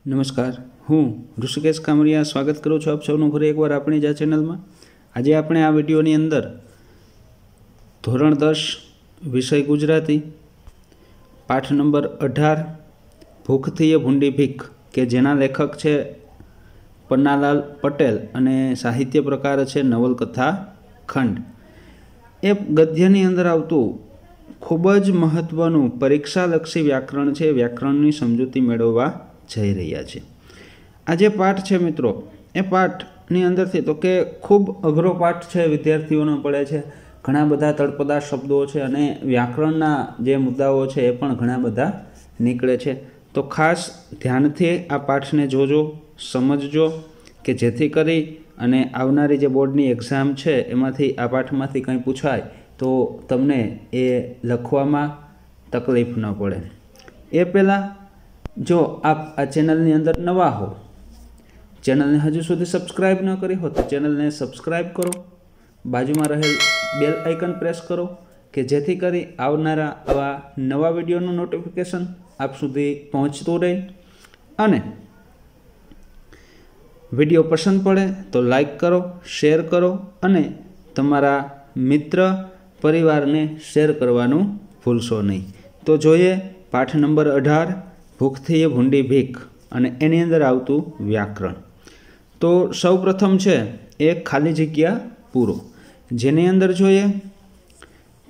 नमस्कार, हूँ ऋषिकेश कामरिया स्वागत करूँ छूँ आप सौનું ફરી એકવાર આપણી જ આ ચેનલમાં। આજે આપણે આ વિડીયોની અંદર ધોરણ 10 વિષય ગુજરાતી પાઠ નંબર 18 ભૂખથી એ ભૂંડી ભીખ કે જેના લેખક છે પન્નાલાલ પટેલ અને સાહિત્ય પ્રકાર છે નવલકથા ખંડ। એ ગદ્યની અંદર આવતું ખૂબ જ મહત્વનું પરીક્ષાલક્ષી વ્યાકરણ છે। વ્યાકરણની સમજૂતી મેળવવા જઈ રહ્યા છે। આ જે પાઠ છે મિત્રો, એ પાઠની અંદરથી તો કે ખૂબ અઘરો પાઠ છે, વિદ્યાર્થીઓને પડે છે। ઘણા બધા તળપદા શબ્દો છે અને વ્યાકરણના જે મુદ્દાઓ છે એ પણ ઘણા બધા નીકળે છે। તો ખાસ ધ્યાનથી આ પાઠને જોજો, સમજજો કે જેથી કરી અને આવનારી જે બોર્ડની એક્ઝામ છે એમાંથી આ પાઠમાંથી કંઈ પૂછાય તો તમને એ લખવામાં તકલીફ ન પડે। એ પહેલાં જો આપ આ ચેનલની અંદર નવા હો, ચેનલને હજુ સુધી સબસ્ક્રાઈબ ન કરી હો તો ચેનલને સબસ્ક્રાઈબ કરો, બાજુમાં રહેલ બેલ આઇકન પ્રેસ કરો કે જેથી કરી આવનારા આવા નવા વિડીયોનું નોટિફિકેશન આપ સુધી પહોંચતું રહે। અને વિડીયો પસંદ પડે તો લાઈક કરો, શેર કરો અને તમારા મિત્ર પરિવારને શેર કરવાનું ભૂલશો નહીં। તો જોઈએ પાઠ નંબર 18 ભૂખથી એ ભૂંડી ભીખ અને એની અંદર આવતું વ્યાકરણ। તો સૌ પ્રથમ છે એ ખાલી જગ્યા પૂરો, જેની અંદર જોઈએ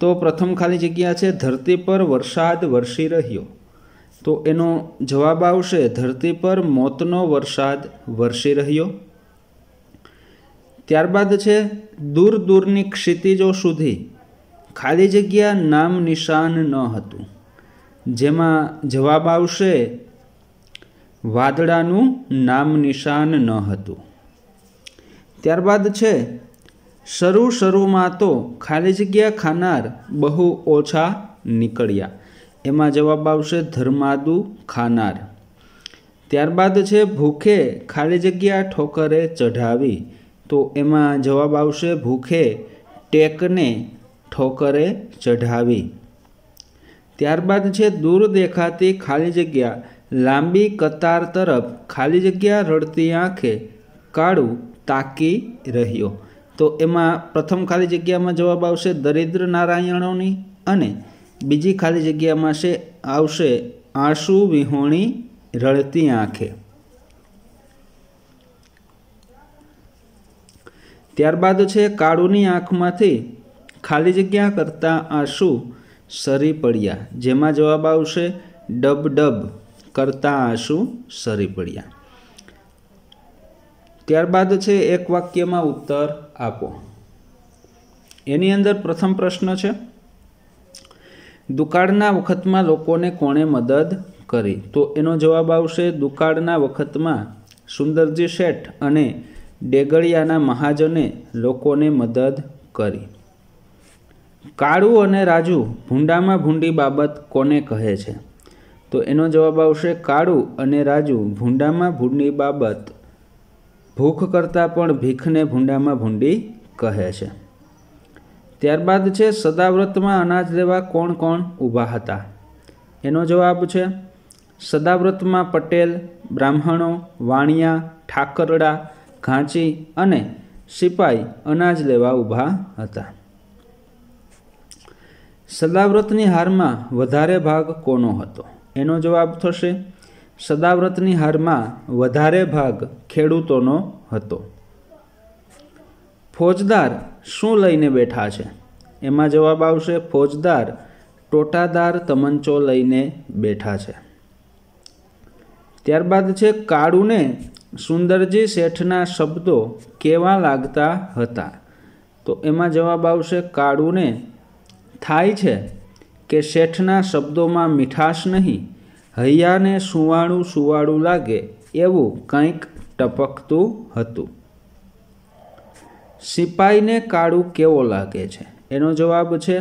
તો પ્રથમ ખાલી જગ્યા છે ધરતી પર વરસાદ વરસી રહ્યો। તો એનો જવાબ આવશે ધરતી પર મોતનો વરસાદ વરસી રહ્યો। ત્યારબાદ છે દૂર દૂરની ક્ષિતિજો સુધી ખાલી જગ્યા નામ નિશાન ન હતું, જેમાં જવાબ આવશે વાદળાનું નામ નિશાન ન હતું। ત્યારબાદ છે શરૂ શરૂમાં તો ખાલી જગ્યા ખાનાર બહુ ઓછા નીકળ્યા, એમાં જવાબ આવશે ધર્માદુ ખાનાર। ત્યારબાદ છે ભૂખે ખાલી જગ્યા ઠોકરે ચઢાવી, તો એમાં જવાબ આવશે ભૂખે ટેકને ઠોકરે ચઢાવી। ત્યારબાદ છે દૂર દેખાતી ખાલી જગ્યા લાંબી કતાર તરફ ખાલી જગ્યા રડતી આંખે કાળું તાકી રહ્યો, તો એમાં પ્રથમ ખાલી જગ્યામાં જવાબ આવશે દરિદ્ર નારાયણોની અને બીજી ખાલી જગ્યામાં આવશે આંસુ વિહોણી રડતી આંખે। ત્યારબાદ છે કાળુની આંખમાંથી ખાલી જગ્યા કરતાં આંસુ સરી પડ્યા, જેમાં જવાબ આવશે ડબ ડબ કરતાં આંસુ સરી પડ્યા। ત્યારબાદ છે એક વાક્યમાં ઉત્તર આપો। એની અંદર પ્રથમ પ્રશ્ન છે દુકાળના વખતમાં લોકોને કોણે મદદ કરી, તો એનો જવાબ આવશે દુકાળના વખતમાં સુંદરજી શેઠ અને ડેગળિયાના મહાજને લોકોને મદદ કરી। કાળુ અને રાજુ ભૂંડામાં ભૂંડી બાબત કોને કહે છે, તો એનો જવાબ આવશે કાળુ અને રાજુ ભૂંડામાં ભૂંડી બાબત ભૂખ કરતાં પણ ભીખને ભૂંડામાં ભૂંડી કહે છે। ત્યારબાદ છે સદાવ્રતમાં અનાજ લેવા કોણ કોણ ઊભા હતા, એનો જવાબ છે સદાવ્રતમાં પટેલ, બ્રાહ્મણો, વાણિયા, ઠાકરડા, ઘાંચી અને સિપાઈ અનાજ લેવા ઊભા હતા। સદાવ્રતની હારમાં વધારે ભાગ કોનો હતો, એનો જવાબ થશે સદાવ્રતની હારમાં વધારે ભાગ ખેડૂતોનો હતો। ફોજદાર શું લઈને બેઠા છે, એમાં જવાબ આવશે ફોજદાર ટોટાદાર તમંચો લઈને બેઠા છે। ત્યારબાદ છે કાળુને સુંદરજી શેઠના શબ્દો કેવા લાગતા હતા, તો એમાં જવાબ આવશે કાળુને થાય છે કે શેઠના શબ્દોમાં મીઠાશ નહીં, હૈયાને સુવાળું સુવાળું લાગે એવું કંઈક ટપકતું હતું। સિપાઈને કાળું કેવો લાગે છે, એનો જવાબ છે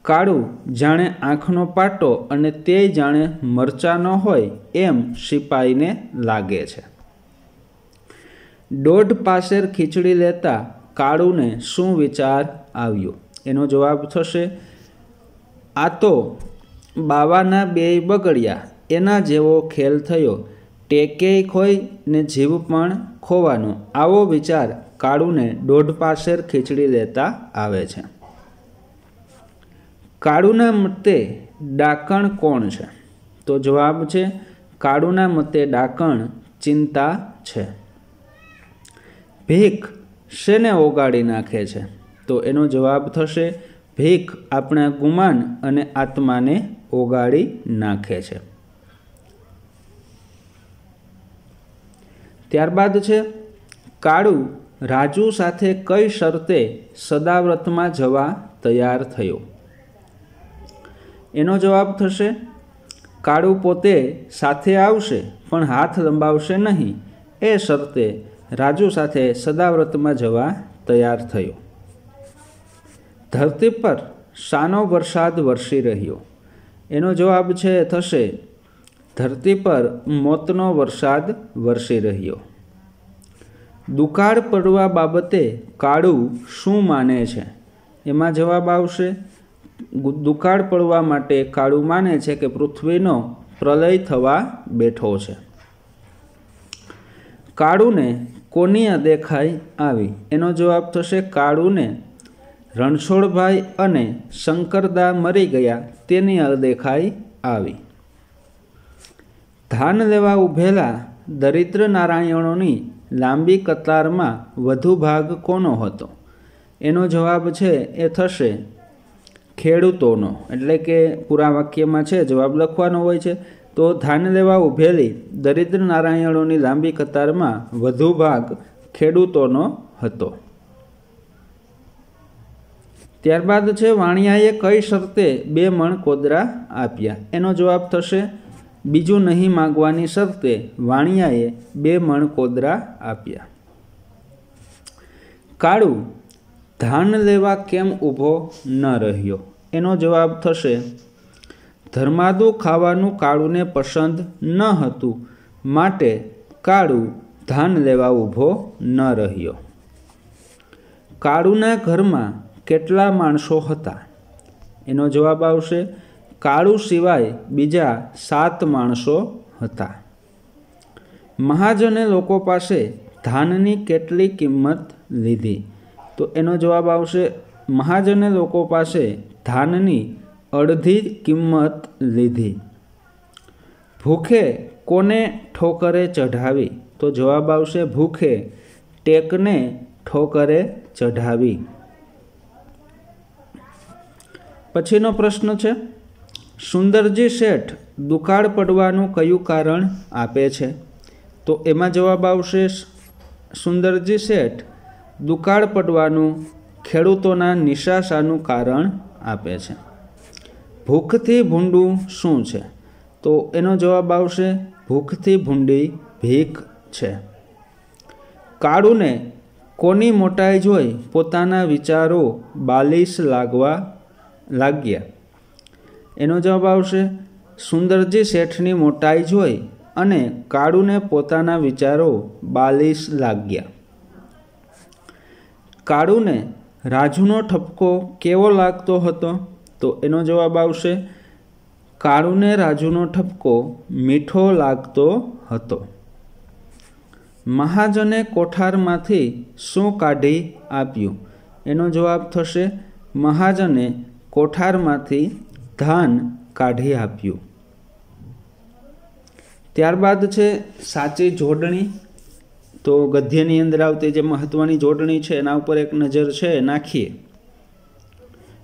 કાળું જાણે આંખનો પાટો અને તે જાણે મરચાં ન હોય એમ સિપાઈને લાગે છે। દોઢ પાસેર ખીચડી લેતા કાળુને શું વિચાર આવ્યો, એનો જવાબ થશે આ તો બાવાના બેય બગડ્યા એના જેવો ખેલ થયો, ટેકેય ખોઈ ને જીવ પણ ખોવાનો. આવો વિચાર કાળુને દોઢ પાસેર ખીચડી દેતા આવે છે. કાળુના મતે ડાકણ કોણ છે? તો જવાબ છે કાળુના મતે ડાકણ ચિંતા છે. ભીખ શેને ઓગાળી નાખે છે? તો એનો જવાબ થશે ભીખ આપણા ગુમાન અને આત્માને ઓગાળી નાખે છે. ત્યારબાદ છે કાળુ રાજુ સાથે કઈ શરતે સદાવ્રતમાં જવા તૈયાર થયો? એનો જવાબ થશે કાળુ પોતે સાથે આવશે પણ હાથ લંબાવશે નહીં, એ શરતે રાજુ સાથે સદાવ્રતમાં જવા તૈયાર થયો. ધરતી પર શાનો વરસાદ વરસી રહ્યો? એનો જવાબ છે થશે ધરતી પર મોતનો વરસાદ વરસી રહ્યો. દુકાળ પડવા બાબતે કાળુ શું માને છે? એમાં જવાબ આવશે દુકાળ પડવા માટે કાળુ માને છે કે પૃથ્વીનો પ્રલય થવા બેઠો છે. કાળુને કોની અદેખાઈ આવી? એનો જવાબ થશે કાળુને રણછોડભાઈ અને શંકરદા મરી ગયા તેની અદેખાઈ આવી. ધાન લેવા ઊભેલા દરિદ્ર નારાયણોની લાંબી કતારમાં વધુ ભાગ કોનો હતો? એનો જવાબ છે એ થશે ખેડૂતોનો. એટલે કે પૂરા વાક્યમાં છે જવાબ લખવાનો હોય છે. તો ધાન લેવા ઊભેલી દરિદ્ર નારાયણોની લાંબી કતારમાં વધુ ભાગ ખેડૂતોનો હતો. ત્યારબાદ છે વાણિયાએ કઈ શરતે 2 મણ કોદરા આપ્યા? એનો જવાબ થશે બીજું નહીં માગવાની શરતે વાણિયાએ 2 મણ કોદરા આપ્યા. કાળુ ધાન લેવા કેમ ઊભો ન રહ્યો? એનો જવાબ થશે ધર્માદુ ખાવાનું કાળુને પસંદ ન હતું, માટે કાળુ ધાન લેવા ઊભો ન રહ્યો. કાળુના ઘરમાં કેટલા માણસો હતા? એનો જવાબ આવશે કાળુ સિવાય બીજા 7 માણસો હતા. મહાજને લોકો પાસે ધાનની કેટલી કિંમત લીધી? તો એનો જવાબ આવશે મહાજને લોકો પાસે ધાનની અડધી કિંમત લીધી. ભૂખે કોને ઠોકરે ચઢાવી? તો જવાબ આવશે ભૂખે ટેકને ઠોકરે ચઢાવી. પછીનો પ્રશ્ન છે સુંદરજી શેઠ દુકાળ પડવાનું કયું કારણ આપે છે? તો એમાં જવાબ આવશે સુંદરજી શેઠ દુકાળ પડવાનું ખેડૂતોના નિરાશાનું કારણ આપે છે. ભૂખથી ભૂંડું શું છે? તો એનો જવાબ આવશે ભૂખથી ભૂંડી ભીખ છે. કાળુને કોની મોટાઈ જોઈ પોતાના વિચારો બાલિશ લાગ્યા? એનો જવાબ આવશે સુંદરજી શેઠની મોટાઈ જોઈ અને કાળુને પોતાના વિચારો બાલિશ લાગ્યા. કાળુને રાજુનો ઠપકો કેવો લાગતો હતો? તો એનો જવાબ આવશે કાળુને રાજુનો ઠપકો મીઠો લાગતો હતો. મહાજને કોઠારમાંથી શું કાઢી આપ્યું? એનો જવાબ થશે મહાજને કોઠારમાંથી ધાન કાઢી આપ્યું. ત્યારબાદ છે સાચી જોડણી. તો ગદ્યની અંદર આવતી જે મહત્વની જોડણી છે એના ઉપર એક નજર છે નાખીએ.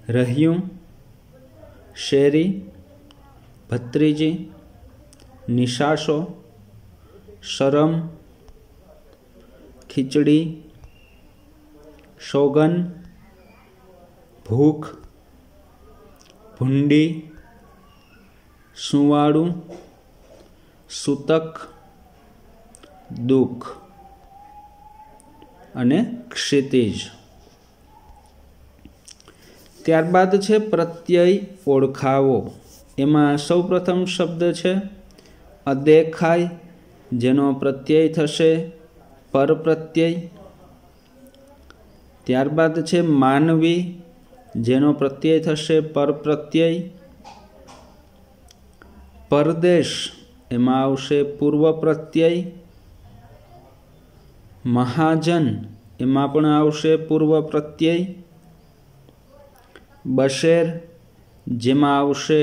રહ્યું, શેરી, ભત્રીજી, નિશાસો, શરમ, ખીચડી, સોગન, ભૂખ, ભૂંડી, સુવાળું, સૂતક, દુઃખ અને ક્ષિતિજ. ત્યારબાદ છે પ્રત્યય ઓળખાવો. એમાં સૌપ્રથમ શબ્દ છે અદેખાય, જેનો પ્રત્યય થશે પરપ્રત્યય. ત્યારબાદ છે માનવી, જેનો પ્રત્યય થશે પરપ્રત્યય. परदेश एमां आवशे पूर्व प्रत्यय। महाजन एमां पण आवशे पूर्व प्रत्यय। बशेर जेमां आवशे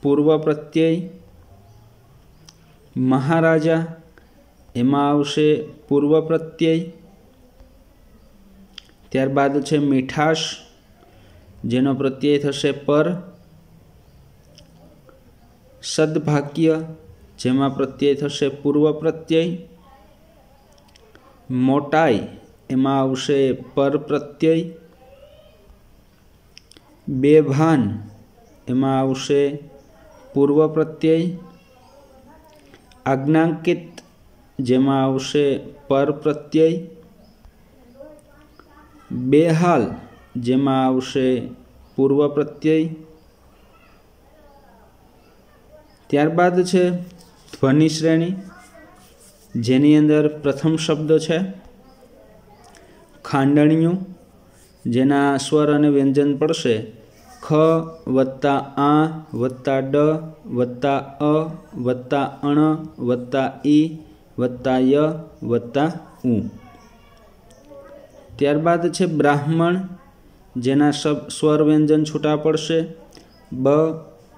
पूर्व प्रत्यय। महाराजा एमां आवशे पूर्व प्रत्यय। त्यारबाद छे मीठाश जेनो प्रत्यय थशे पर। सद्भाग्य जेमां प्रत्यय थशे पूर्व प्रत्यय। मोटाई एमां आवशे पर प्रत्यय। बेभान एमां आवशे पूर्व प्रत्यय। आज्ञांकित जेमां आवशे पर प्रत्यय। बेहाल जेमां आवशे पूर्व प्रत्यय। त्यारबाद छे ध्वनि श्रेणी जेनी अंदर प्रथम शब्द छे खांडणियुं जेना स्वर अने व्यंजन पड़शे ख वत्ता आ वत्ता ड वत्ता अ वत्ता अण वत्ता ई वत्ता य वत्ता उ। त्यारबाद छे ब्राह्मण जेना स्वर व्यंजन छूटा पड़शे ब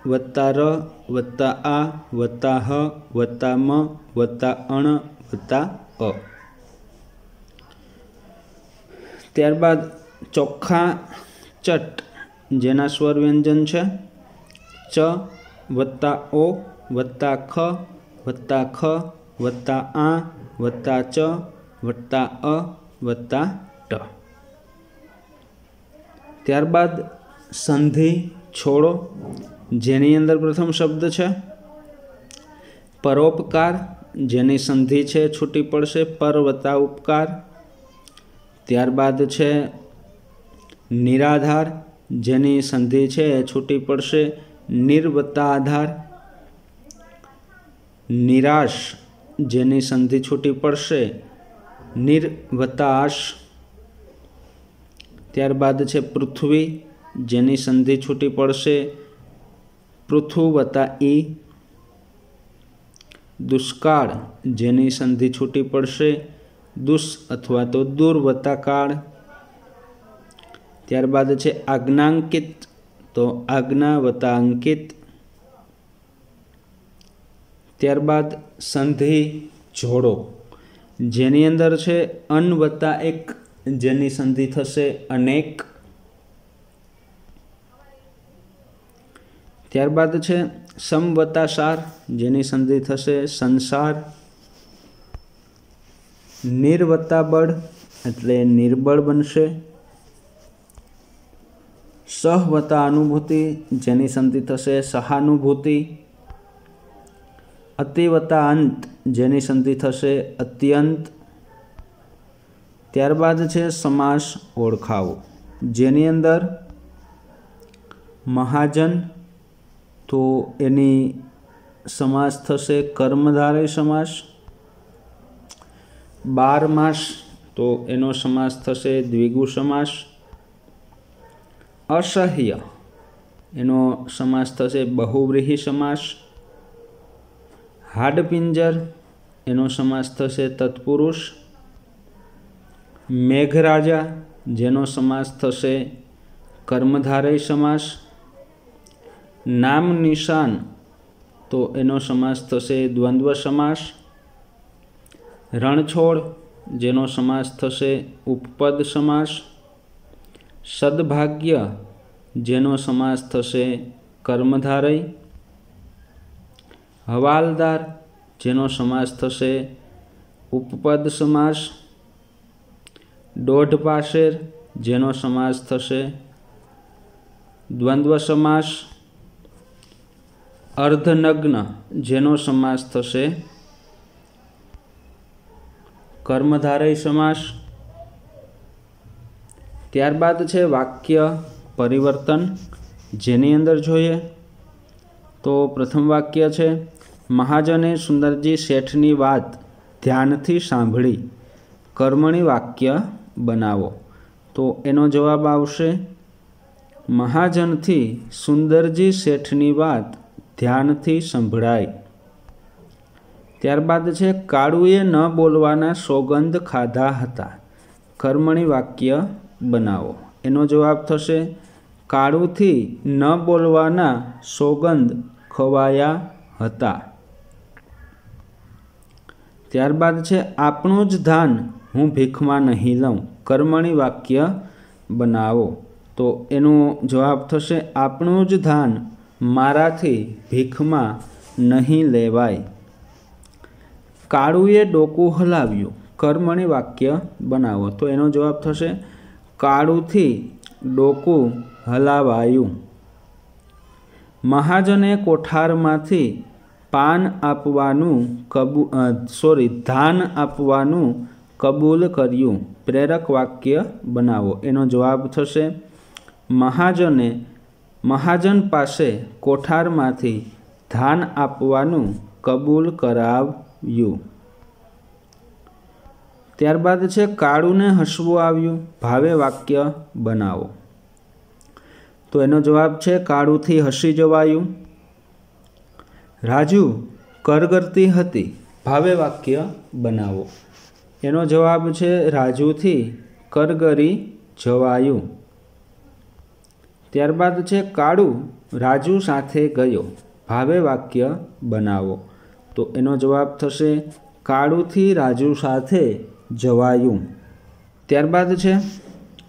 वत्ता र वत्ता आ वत्ता ह वत्ता म वत्ता अण वत्ता अ। त्यारबाद चोख्खा चट जेना स्वर व्यंजन छे च वत्ता ओ वत्ता ख वत्ता ख वत्ता आ वत्ता च वत्ता अ वत्ता ट। त्यारबाद संधि छोड़ो जेनी अंदर प्रथम शब्द छे परोपकार जेनी संधि छे छूटी पड़शे पर वत्ता उपकार। त्यारबाद छे निराधार जेनी संधि छे छूटी पड़शे निर वत्ता आधार। निराश जेनी संधि छूटी पड़शे निर वत्ता आश। त्यारबाद छे पृथ्वी जेनी संधि छूटी पड़शे पृथु वत्ता ई। दुष्काळ जेनी संधि छूटी पड़शे दुष अथवा तो दूर वत्ता काळ। त्यारबाद छे आज्ञांकित तो आज्ञा वत्ता अंकित। त्यारबाद संधि जोड़ो जेनी अंदर छे अन वत्ता एक जेनी संधि थशे अनेक। त्यारबाद छे सम वत्ता सार जेनी संधि थशे संसार। निर वत्ता बळ एटले निर्बळ बनशे। सह वत्ता अनुभूति जेनी संधि थशे सहानुभूति। अति वत्ता अंत जेनी संधि थशे अत्यंत। त्यारबाद छे समास ओळखावो जेनी अंदर महाजन तो एनी समास थशे कर्मधारय समास। बारमास तो एनो समास थशे द्विगु समास। असह्य एनो समास थशे बहुव्रीहि समास। हाडपिंजर एनो समास थशे तत्पुरुष। मेघराजा जेनो समास थशे कर्मधारय समास। नाम निशान तो एनो समास थशे द्वंद्व समास। रणछोड़ जेनो समास थशे उपपद समास। सद्भाग्य जेनो समास थशे कर्मधारय। हवालदार जेनो समास थशे उपपद समास। दोढपाशेर जेनो समास थशे द्वंद्व समास। अर्धनग्न जेनो समास थशे कर्मधारय समास। त्यारबाद छे वाक्य परिवर्तन जेनी अंदर जोईए तो प्रथम वाक्य छे महाजने सुंदरजी शेठनी वात ध्यानथी सांभळी कर्मणी वाक्य बनावो। तो एनो जवाब आवशे महाजनथी सुंदरजी शेठनी वात ધ્યાનથી સંભળાય। ત્યારબાદ છે કાળુએ ન બોલવાના સોગંદ ખાધા હતા। કર્મણી વાક્ય બનાવો। એનો જવાબ થશે કાળુથી ન બોલવાના સોગંદ ખવાયા હતા। ત્યારબાદ છે આપણું જ ધાન હું ભીખમાં નહીં લઉં। કર્મણી વાક્ય બનાવો। તો એનો જવાબ થશે આપણું જ ધાન મારાથી ભીખમાં નહીં લેવાય। કાળુએ ડોકું હલાવ્યું। કર્મણી વાક્ય બનાવો। તો એનો જવાબ થશે કાળુથી ડોકું હલાવાયું। મહાજને કોઠારમાંથી ધાન આપવાનું કબૂલ કર્યું। પ્રેરક વાક્ય બનાવો। એનો જવાબ થશે મહાજન પાસે કોઠારમાંથી ધાન આપવાનું કબૂલ કરાવ્યું। ત્યારબાદ છે કાળુને હસવું આવ્યું। ભાવે વાક્ય બનાવો। તો એનો જવાબ છે કાળુથી હસી જવાયું। રાજુ કરગરતી હતી। ભાવે વાક્ય બનાવો। એનો જવાબ છે રાજુથી કરગરી જવાયું। ત્યારબાદ છે કાળુ રાજુ સાથે ગયો। ભાવે વાક્ય બનાવો। તો એનો જવાબ થશે કાળુથી રાજુ સાથે જવાયું। ત્યારબાદ છે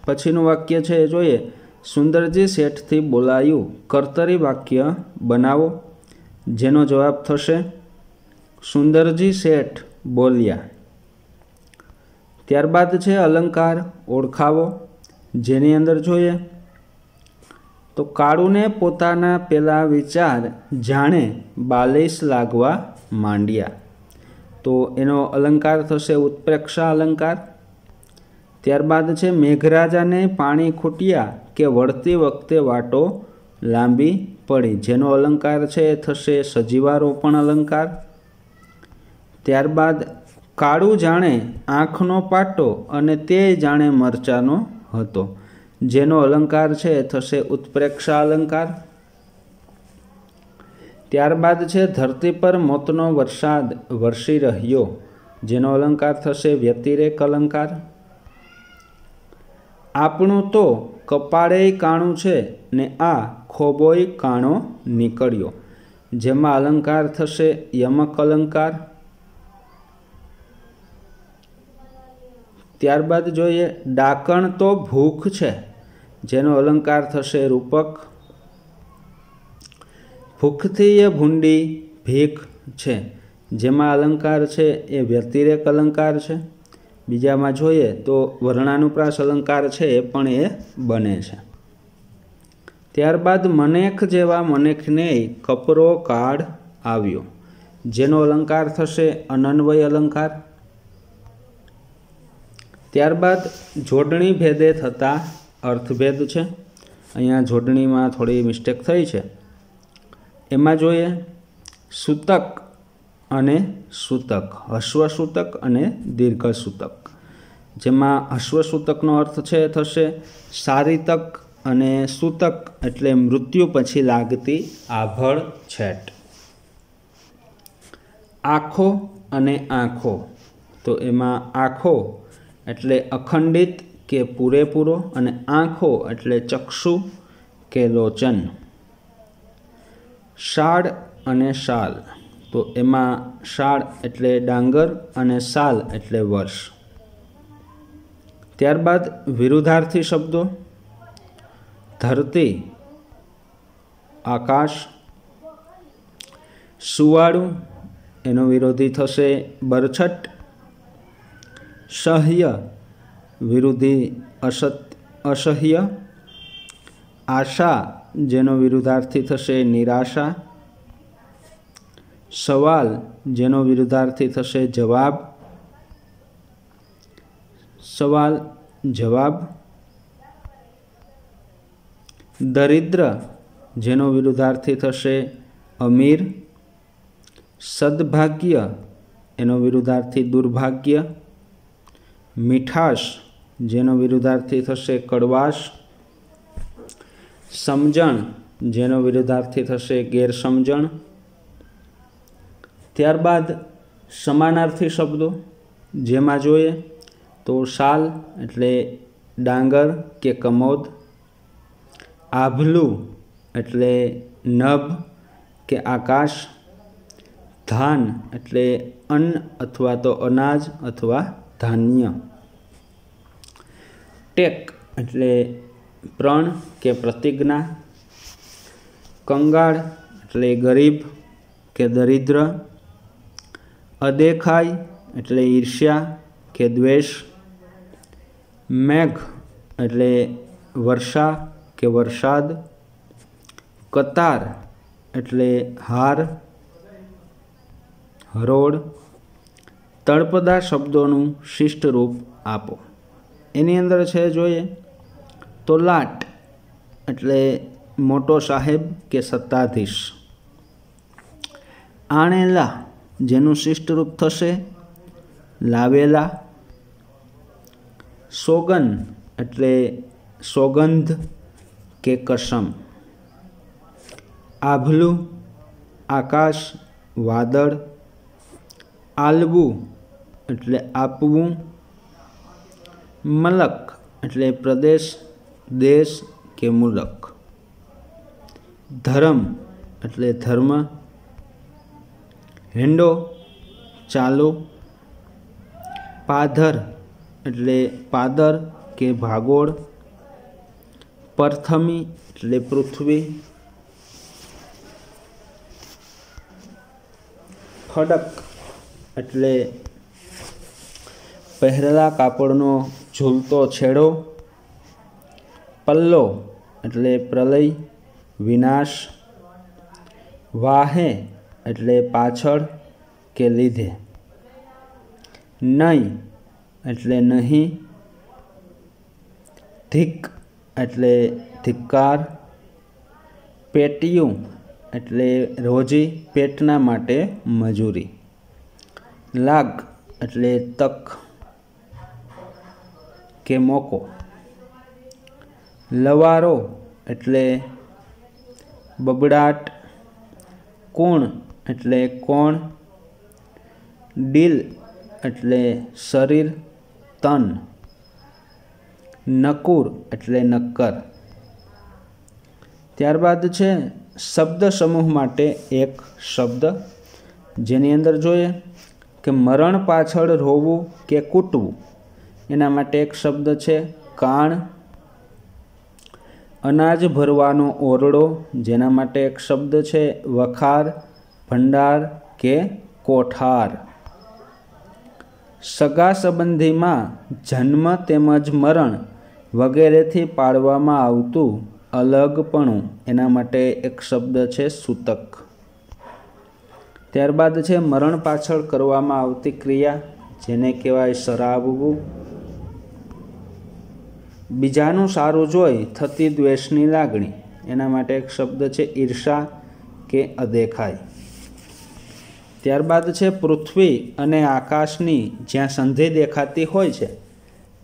પછીનું વાક્ય છે એ જોઈએ। સુંદરજી શેઠથી બોલાયું। કર્તરી વાક્ય બનાવો। જેનો જવાબ થશે સુંદરજી શેઠ બોલ્યા। ત્યારબાદ છે અલંકાર ઓળખાવો। જેની અંદર જોઈએ તો કાળુને પોતાના પેલા વિચાર જાણે બાલિશ લાગવા માંડ્યા। તો એનો અલંકાર થશે ઉત્પ્રેક્ષા અલંકાર। ત્યારબાદ છે મેઘરાજાને પાણી ખૂટ્યા કે વળતી વખતે વાટો લાંબી પડી। જેનો અલંકાર છે એ થશે સજીવારોપણ અલંકાર। ત્યારબાદ કાળુ જાણે આંખનો પાટો અને તે જાણે મરચાનો હતો। જેનો અલંકાર છે એ થશે ઉત્પ્રેક્ષા અલંકાર। ત્યારબાદ છે ધરતી પર મોતનો વરસાદ વરસી રહ્યો। જેનો અલંકાર થશે વ્યતિરેક અલંકાર। આપણું તો કપાળેય કાણું છે ને આ ખોબોય કાણો નીકળ્યો। જેમાં અલંકાર થશે યમક અલંકાર। ત્યારબાદ જોઈએ ડાકણ તો ભૂખ છે। જેનો અલંકાર થશે રૂપક। ભૂખથી એ ભૂંડી ભીખ છે। જેમાં અલંકાર છે એ વ્યતિરેક અલંકાર છે। બીજામાં જોઈએ તો વર્ણાનુપ્રાસ અલંકાર છે એ પણ એ બને છે। ત્યારબાદ મનેખ જેવા મનેખને કપરો કાળ આવ્યો। જેનો અલંકાર થશે અનન્વય અલંકાર। ત્યારબાદ જોડણી ભેદે થતા અર્થભેદ છે। અહીંયા જોડણીમાં થોડી મિસ્ટેક થઈ છે। એમાં જોઈએ સૂતક અને સૂતક, હસ્વસૂતક અને દીર્ઘસૂતક। જેમાં હસ્વસૂતકનો અર્થ છે થશે સારિતક અને સૂતક એટલે મૃત્યુ પછી લાગતી આભડછેટ। આખો અને આંખો। તો એમાં આખો એટલે અખંડિત કે પૂરેપૂરો અને આંખો એટલે ચક્ષુ કે લોચન। શાળ અને શાલ। તો એમાં શાળ એટલે ડાંગર અને સાલ એટલે વર્ષ। ત્યારબાદ વિરુદ્ધાર્થી શબ્દો। ધરતી આકાશ। સુવાળું એનો વિરોધી થશે બરછટ। સહ્ય વિરોધી અસહ્ય। આશા જેનો વિરુદ્ધાર્થી થશે નિરાશા। સવાલ જેનો વિરુદ્ધાર્થી થશે જવાબ। સવાલ જવાબ। દરિદ્ર જેનો વિરુદ્ધાર્થી થશે અમીર। સદભાગ્ય એનો વિરુદ્ધાર્થી દુર્ભાગ્ય। મીઠાશ જેનો વિરુદ્ધાર્થી થશે કડવાશ। સમજણ જેનો વિરુદ્ધાર્થી થશે ગેરસમજણ। ત્યારબાદ સમાનાર્થી શબ્દો જેમાં જોઈએ તો શાલ એટલે ડાંગર કે કમોદ, આભલું એટલે નભ કે આકાશ, ધાન એટલે અન્ન અથવા તો અનાજ અથવા ધાન્ય, ટેક એટલે પ્રણ કે પ્રતિજ્ઞા, કંગાળ એટલે ગરીબ કે દરિદ્ર, અદેખાઈ એટલે ઈર્ષ્યા કે દ્વેષ, મેઘ એટલે વર્ષા કે વરસાદ, કતાર એટલે હાર, હરોળ। તળપદા શબ્દોનું શિષ્ટ રૂપ આપો। એની અંદર છે જોઈએ તો લાટ એટલે મોટો સાહેબ કે સત્તાધીશ, આણેલા જેનું શિષ્ટ રૂપ થશે લાવેલા, સોગન એટલે સોગંધ કે કસમ, આભલું આકાશ વાદળ, આલવું એટલે આપવું, મલક એટલે પ્રદેશ દેશ કે મુલક, ધર્મ એટલે ધર્મ, હેંડો ચાલો, પાધર એટલે પાદર કે ભાગોળ, પ્રથમી એટલે પૃથ્વી, ખડક એટલે પહેરેલા કાપડનો ઝૂલતો છેડો, પલ્લો એટલે પ્રલય વિનાશ, વાહે એટલે પાછળ કે લીધે, નહીં એટલે નહીં, ધિક એટલે ધિક્કાર, પેટિયું એટલે રોજી પેટના માટે મજૂરી, લાગ એટલે તક કે મોકો, લવારો એટલે બબડાટ, કોણ એટલે કોણ, ડીલ એટલે શરીર તન, નકુર એટલે નક્કર। ત્યારબાદ છે શબ્દ સમૂહ માટે એક શબ્દ જેની અંદર જોઈએ કે મરણ પાછળ રોવું કે કૂટવું એના માટે એક શબ્દ છે કાણ, અનાજ ભરવાનો ઓરડો જેના માટે એક શબ્દ છે વખાર ભંડાર કે કોઠાર, સગા સંબંધીમાં જન્મ તેમજ મરણ વગેરેથી પાડવામાં આવતું અલગપણું એના માટે એક શબ્દ છે સૂતક। ત્યારબાદ છે મરણ પાછળ કરવામાં આવતી ક્રિયા જેને કહેવાય સરાવવું, બીજાનું સારું જોઈ થતી દ્વેષની લાગણી એના માટે એક શબ્દ છે ઈર્ષા કે અદેખાઈ। ત્યારબાદ છે પૃથ્વી અને આકાશની જ્યાં સંધિ દેખાતી હોય છે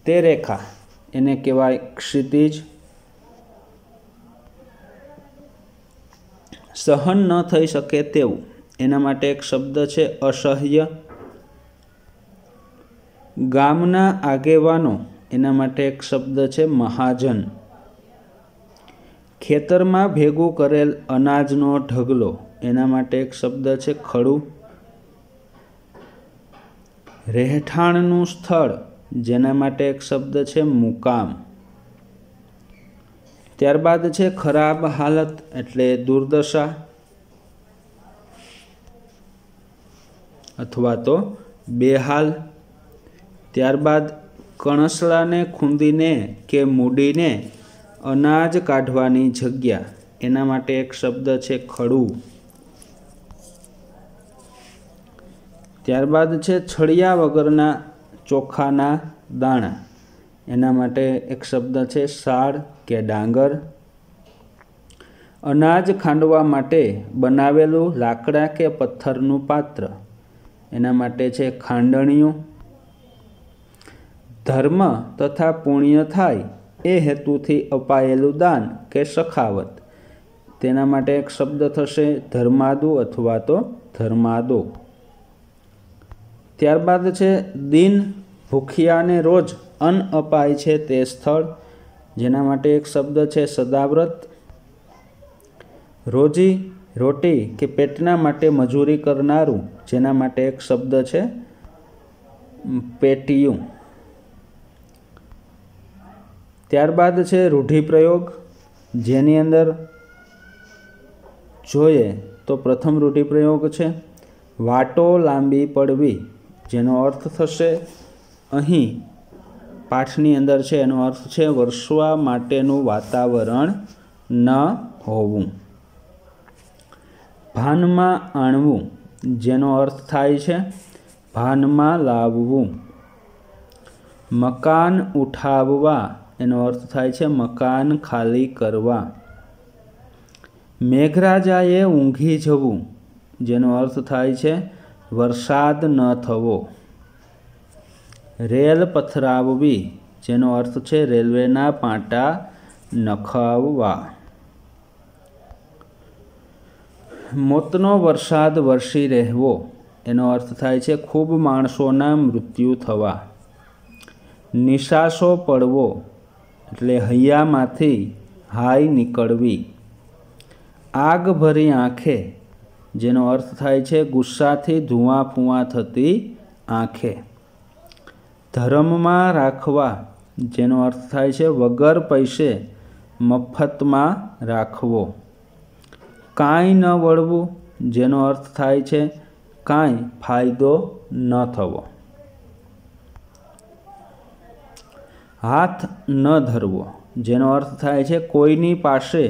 તે રેખા એને કહેવાય ક્ષિતિજ। સહન ન થઈ શકે તેવું એના માટે એક શબ્દ છે અસહ્ય, ગામના આગેવાનો એના માટે એક શબ્દ છે મહાજન, ખેતરમાં ભેગું કરેલ અનાજનો ઢગલો એના માટે એક શબ્દ છે ખડું, રહેઠાણનું સ્થળ જેના માટે એક શબ્દ છે મુકામ। ત્યારબાદ છે ખરાબ હાલત એટલે દુર્દશા અથવા તો બેહાલ। ત્યારબાદ કણસલાને ખૂંદીને કે મૂડીને અનાજ કાઢવાની જગ્યા એના માટે એક શબ્દ છે ખડું। ત્યારબાદ છે છળિયા વગરના ચોખાના દાણા એના માટે એક શબ્દ છે સાળ કે ડાંગર, અનાજ ખાંડવા માટે બનાવેલું લાકડા કે પથ્થરનું પાત્ર એના માટે છે ખાંડણીયું, ધર્મ તથા પુણ્ય થાય એ હેતુથી અપાયેલું દાન કે સખાવત तेना माटे एक शब्द थशे धर्मादु अथवा तो धर्मादो। त्यारबाद छे दिन भूखियाने रोज अन्न अपाय छे ते स्थळ, जेना माटे एक शब्द छे सदाव्रत। रोजी रोटी के पेटना माटे मजूरी करनारू, जेना माटे एक शब्द छे पेटिયું। त्यारबाद छे रूढ़िप्रयोग, जेनी अंदर जोईए तो प्रथम रूढ़िप्रयोग छे वाटो लांबी पड़वी, जेनो अर्थ थशे अहीं पाठनी अंदर छे एनो अर्थ छे वरसवा माटेनुं वातावरण न होवुं। भानमा आणवुं, जेनो अर्थ थाय छे भानमा लाववुं। मकान उठाववा, एनो अर्थ थाय छे मकान खाली करवा। मेघराजाए ऊँघी जवुं, जेनो अर्थ थाय छे वरसाद न थवो। रेल पथराववी, जेनो अर्थ छे रेलवेना पाटा नखाववा। मोतनो वरसाद वरसी रहेवो, एनो अर्थ थाय छे खूब माणसोना मृत्यु थवा। निशासो पड़वो एटले हૈયામાંથી હાય નીકળવી। आग भरी आँखे, जेनो अर्थ थाय छे गुस्साथी धुआं फुआ थती आँखे। धर्ममां राखवा, जेनो अर्थ थाय छे वगर पैसे मफतमां राखवो। कांई न वळवुं, जेनो अर्थ थाय छे कांई फायदो न थवो। हाथ न धरवो, जेनो अर्थ थाय छे कोईनी पासे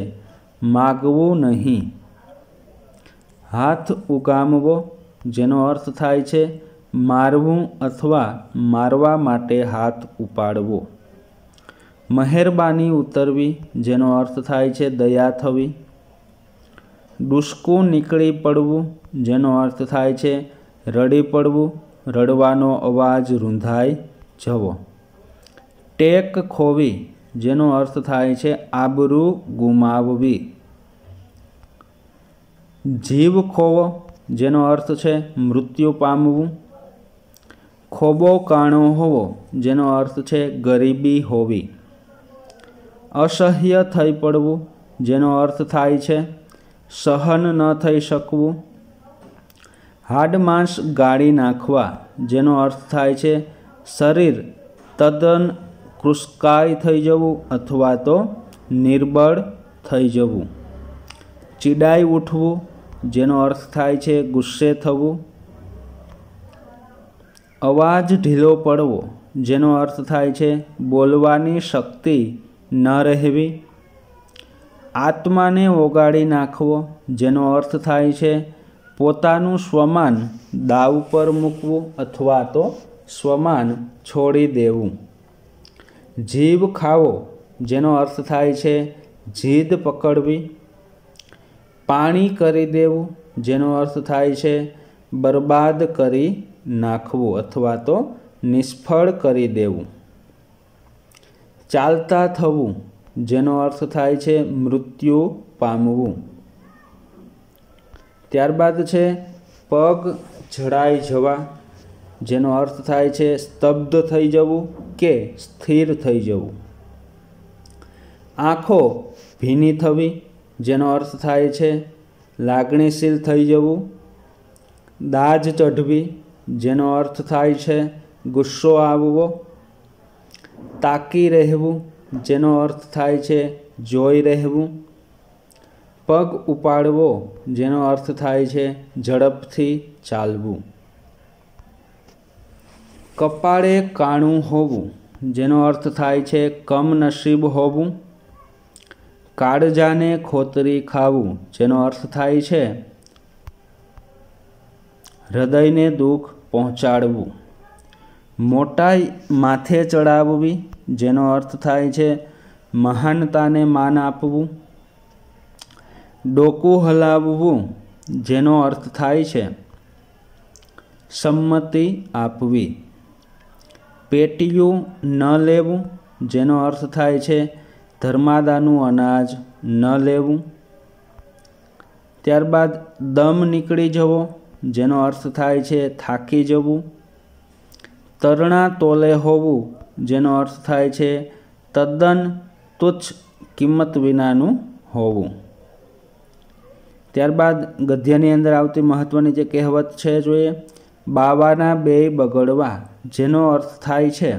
मागवुं नहीं। हाथ उगामवो, जेनो अर्थ थाय छे मारवुं अथवा मारवा माटे हाथ उपाड़वो। महेरबानी उतरवी, जेनो अर्थ थाय छे दया थवी। डूसकू नीकળી પડવું, જેનો અર્થ થાય છે રડી પડવું, રડવાનો અવાજ રૂંધાઈ જવો। ટેક ખોવી, જેનો અર્થ થાય છે આબરૂ ગુમાવવી। જીવ ખોવો, જેનો અર્થ છે મૃત્યુ પામવું। ખોબો કાણો હોવો, જેનો અર્થ છે ગરીબી હોવી। અસહ્ય થઈ પડવું, જેનો અર્થ થાય છે સહન ન થઈ શકવું। હાડમાંસ ગાળી નાખવા, જેનો અર્થ થાય છે શરીર તદ્દન કૃશકાય થઈ જવું અથવા તો નિર્બળ થઈ જવું। ચીડાઈ ઉઠવું, જેનો અર્થ થાય છે ગુસ્સે થવું। અવાજ ઢીલો પડવો, જેનો અર્થ થાય છે બોલવાની શક્તિ ન રહેવી। આત્માને ઓગાળી નાખવો, જેનો અર્થ થાય છે પોતાનું સ્વમાન દાવ પર મૂકવું અથવા તો સ્વમાન છોડી દેવું। જીવ ખાવો, જેનો અર્થ થાય છે જીદ પકડવી। પાણી કરી દેવું, જેનો અર્થ થાય છે બરબાદ કરી નાખવું અથવા તો નિષ્ફળ કરી દેવું। ચાલતા થવું, જેનો અર્થ થાય છે મૃત્યુ પામવું। ત્યારબાદ છે પગ જડાઈ જવા, જેનો અર્થ થાય છે સ્તબ્ધ થઈ જવું કે સ્થિર થઈ જવું। આંખો ભીની થવી, જેનો અર્થ થાય છે લાગણીશીલ થઈ જવું। દાજ ચઢવી, જેનો અર્થ થાય છે ગુસ્સો આવવો। તાકી રહેવું, જેનો અર્થ થાય છે જોઈ રહેવું। પગ ઉપાડવો, જેનો અર્થ થાય છે ઝડપથી ચાલવું। કપાળે કાણું હોવું, જેનો અર્થ થાય છે કમનસીબ હોવું। કાળજાને ખોતરી ખાવું, જેનો અર્થ થાય છે હૃદયને દુઃખ પહોંચાડવું। મોટાઈ માથે ચડાવવી, જેનો અર્થ થાય છે મહાનતાને માન આપવું। ડોકું હલાવવું, જેનો અર્થ થાય છે સંમતિ આપવી। પેટીયું ન લેવું, જેનો અર્થ થાય છે ધર્માદાનું અનાજ ન લેવું। ત્યારબાદ દમ નીકળી જવો, જેનો અર્થ થાય છે થાકી જવું. તરણા તોલે હોવું, જેનો અર્થ થાય છે તદ્દન તુચ્છ કિંમત વિનાનું હોવું. ત્યારબાદ ગદ્યની અંદર આવતી મહત્વની જે કહેવત છે જોઈએ, બાવાના બેય બગડવા, જેનો અર્થ થાય છે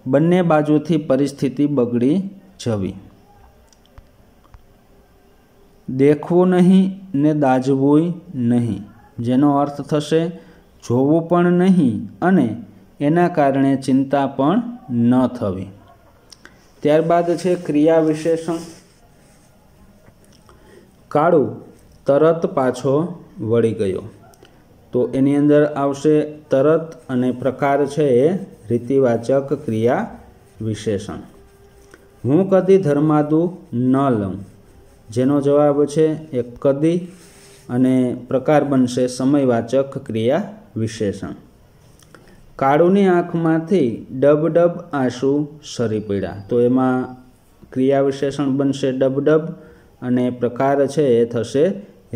બંને બાજુથી પરિસ્થિતિ બગડી જવી. દેખવું નહીં ને દાજવું નહીં, જેનો અર્થ થશે જોવું પણ નહીં અને એના કારણે ચિંતા પણ ન થવી. ત્યારબાદ છે ક્રિયા વિશેષણ. કાળુ તરત પાછો વળી ગયો, તો એની અંદર આવશે તરત અને પ્રકાર છે એ રીતિવાચક ક્રિયા વિશેષણ. હું કદી ધર્માદુ ન લઉં, જેનો જવાબ છે એ કદી અને પ્રકાર બનશે સમયવાચક ક્રિયા વિશેષણ. કાળુની આંખમાંથી ડબ આંસુ સરી પડ્યા, તો એમાં ક્રિયા વિશેષણ બનશે ડબ અને પ્રકાર છે એ થશે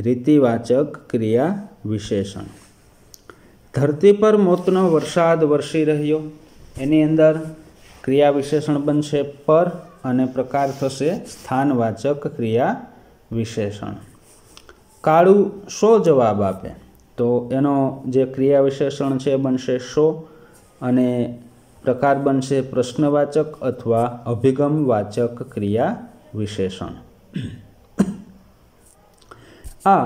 રીતિવાચક ક્રિયા વિશેષણ. ધરતી પર મોતનો વરસાદ વરસી રહ્યો, એની અંદર ક્રિયા વિશેષણ બનશે પર અને પ્રકાર થશે સ્થાનવાચક ક્રિયા વિશેષણ. કાળુ શો જવાબ આપે, તો એનો જે ક્રિયા વિશેષણ છે બનશે શો અને પ્રકાર બનશે પ્રશ્નવાચક અથવા અભિગમવાચક ક્રિયા વિશેષણ. આ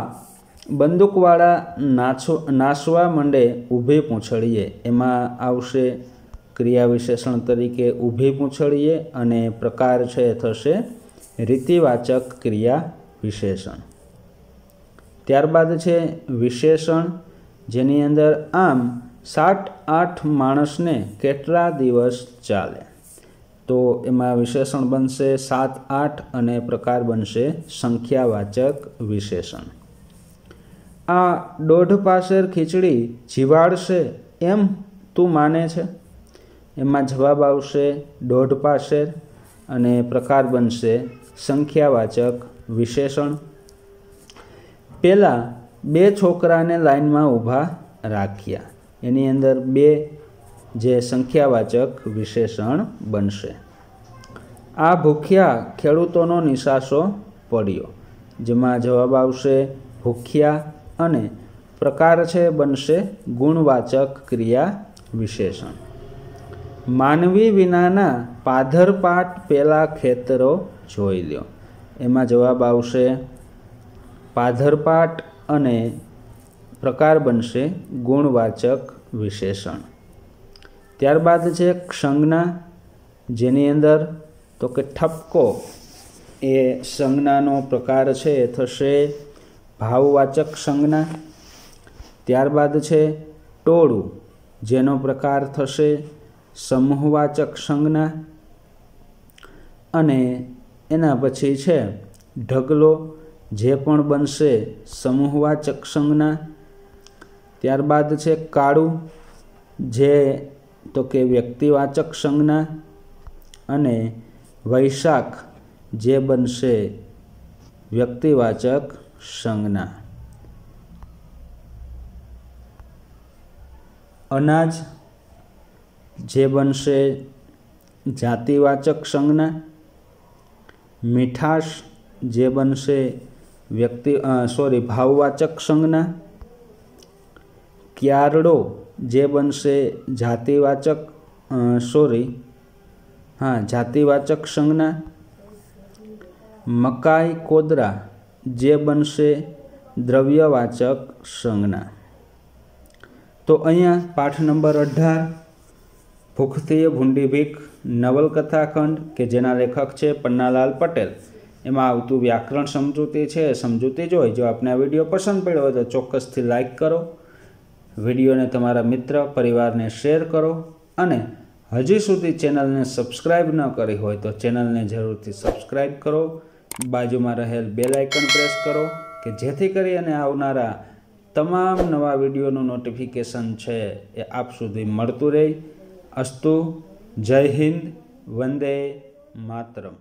બંદૂકવાળા નાસવા માંડે ઊભી પૂંછડીએ, એમાં આવશે ક્રિયા વિશેષણ તરીકે ઊભી પૂંછડીએ અને પ્રકાર છે થશે રીતિવાચક ક્રિયા વિશેષણ. ત્યારબાદ છે વિશેષણ, જેની અંદર આમ 7-8 માણસને કેટલા દિવસ ચાલે, તો એમાં વિશેષણ બનશે 7-8 અને પ્રકાર બનશે સંખ્યાવાચક વિશેષણ. આ 1.5 પાસેર ખીચડી જીવાડશે એમ તું માને છે, એમાં જવાબ આવશે 1.5 પાસેર અને પ્રકાર બનશે સંખ્યાવાચક વિશેષણ. પહેલાં 2 છોકરાને લાઈનમાં ઊભા રાખ્યા, એની અંદર 2 જે સંખ્યાવાચક વિશેષણ બનશે. આ ભૂખ્યા ખેડૂતોનો નિશાસો પડ્યો, જેમાં જવાબ આવશે ભૂખ્યા અને પ્રકાર છે બનશે ગુણવાચક ક્રિયા વિશેષણ. માનવી વિનાના પાધરપાટ પેલા ખેતરો જોઈ લ્યો, એમાં જવાબ આવશે પાધરપાટ અને પ્રકાર બનશે ગુણવાચક વિશેષણ. ત્યારબાદ છે સંજ્ઞા, જેની અંદર તો કે ઠપકો એ સંજ્ઞાનો પ્રકાર છે એ થશે ભાવવાચક સંજ્ઞા. ત્યારબાદ છે ટોળું, જેનો પ્રકાર થશે સમૂહવાચક સંજ્ઞા અને એના પછી છે ઢગલો, જે પણ બનશે સમૂહવાચક સંજ્ઞા. ત્યારબાદ છે કાળું, જે તો કે વ્યક્તિવાચક સંજ્ઞા અને વૈશાખ, જે બનશે વ્યક્તિવાચક સંજ્ઞા. અનાજ, જે બનશે જાતિવાચક સંજ્ઞા. મીઠાશ, જે બનશે ભાવવાચક સંજ્ઞા. ક્યારડો, જે બનશે જાતિવાચક સંજ્ઞા. મકાઈ કોદરા, જે બનશે દ્રવ્યવાચક સંજ્ઞા. તો અહીંયા પાઠ નંબર 18 ભૂખથી ભૂંડી ભીખ નવલકથાખંડ કે જેના લેખક છે પન્નાલાલ પટેલ, એમાં આવતું વ્યાકરણ સમજૂતી છે. સમજૂતી જોઈ જો આપને આ વિડીયો પસંદ પડ્યો હોય તો ચોક્કસથી લાઈક કરો, વિડીયોને તમારા મિત્ર પરિવારને શેર કરો અને હજી સુધી ચેનલને સબસ્ક્રાઈબ ન કરી હોય તો ચેનલને જરૂરથી સબસ્ક્રાઈબ કરો. બાજુમાં રહેલ બેલ આઇકન પ્રેસ કરો કે જેથી કરી અને આવનારા તમામ નવા વિડીયોનું નોટિફિકેશન છે એ આપ સુધી મળતું રહે. અસ્તુ. જય હિન્દ. વંદે માતરમ.